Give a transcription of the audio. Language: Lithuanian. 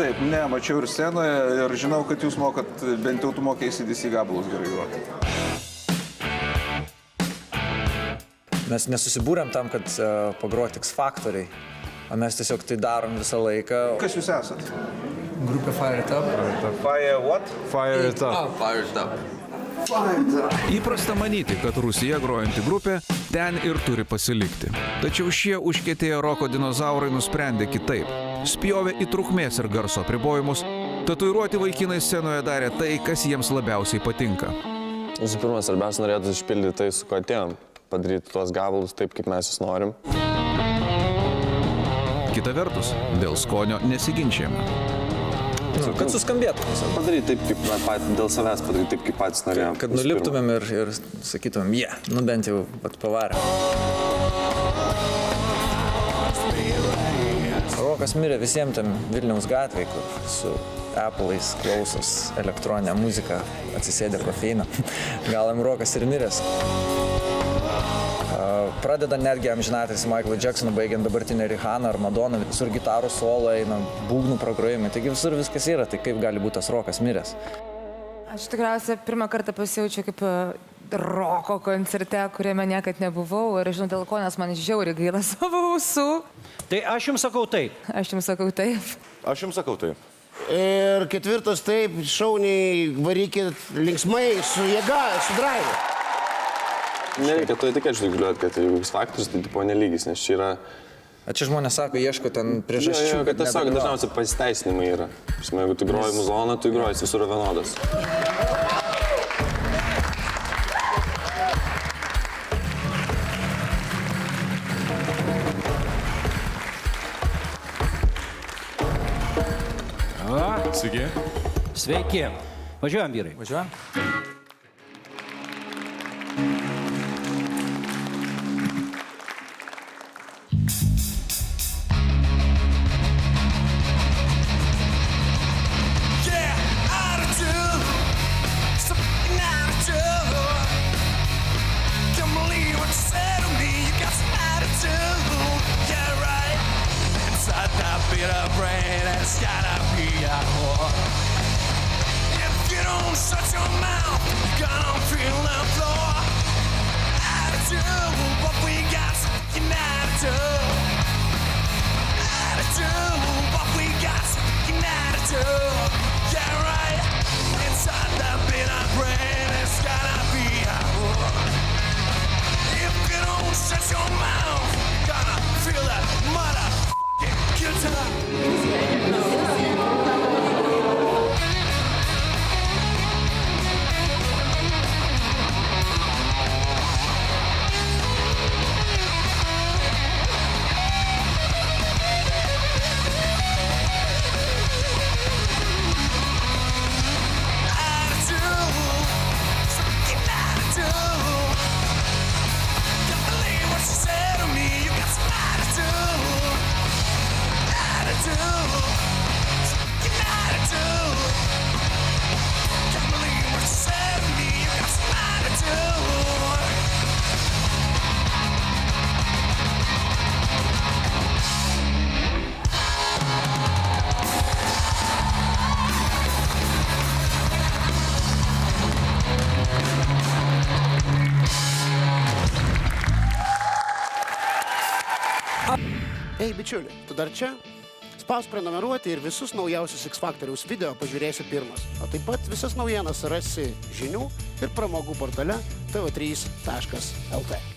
Taip, ne, mačiau ir scenoje ir žinau, kad jūs mokat, bent jau tu mokai AC/DC gabalus gerai groti. Mes nesusibūrėm tam, kad pagroti X Factoriai, o mes tiesiog tai darom visą laiką. Kas jūs esat? Grupė Fire It Up. Fire what? Fire It Up. Fire It Up. Įprasta manyti, kad Rusija grojanti grupė ten ir turi pasilikti. Tačiau šie užkietėję roko dinozaurai nusprendė kitaip. Spjovė į trukmės ir garso apribojimus, tatuiruoti vaikinai scenoje darė tai, kas jiems labiausiai patinka. Visų pirma, svarbiausia norėtų išpildyti tai, su ko atėjom. Padaryti tuos gabalus taip, kaip mes jūs norim. Kita vertus, dėl skonio nesiginčiame. Kad suskambėtų. Padaryti taip, kaip dėl savęs padaryti taip, kaip patys norėjom. Kad nuliptumėm ir sakytumėm, nu bent jau pavarėm. Rokas mirė visiems tam Vilniaus gatvėj, kur su Apple'ais klausos elektroninę muziką, atsisėdė kofeiną. Gal jam Rokas ir miręs. Pradeda netgi amžinatais Michael Jacksoną, baigiant dabartinę Rihanną ar Madoną, visur gitarų solo eina, būgnų progrojimai, taigi visur viskas yra, tai kaip gali būti tas Rokas miręs? Aš tikriausiai pirmą kartą pasijaučiu kaip roko koncerte, kuriame niekad nebuvau ir žinau dėl ko, nes man žiauriai gaila savo ausų. Tai aš jums sakau taip. Aš jums sakau taip. Aš jums sakau taip. Ir ketvirtas taip, šauniai, varykit linksmai, su jėga, su drive. Nereikia to etikėčių reguliuoti, kad jeigu X Factorius, tai tipo nelygis, nes čia yra... Čia žmonės sako, ieško ten priežasčių, kad tiesiog dažniausiai pasiteisinimai yra. Jeigu tu groji muzoną, tu groji visur vienodas. Sveiki. Sveiki. Važiuojam, vyrai. Važiuojam. Ei, bičiuli, tu dar čia? Spausk prenumeruoti ir visus naujausius X Factoriaus video pažiūrėsi pirmas. O taip pat visas naujienas rasi žinių ir pramogų portale tv3.lt.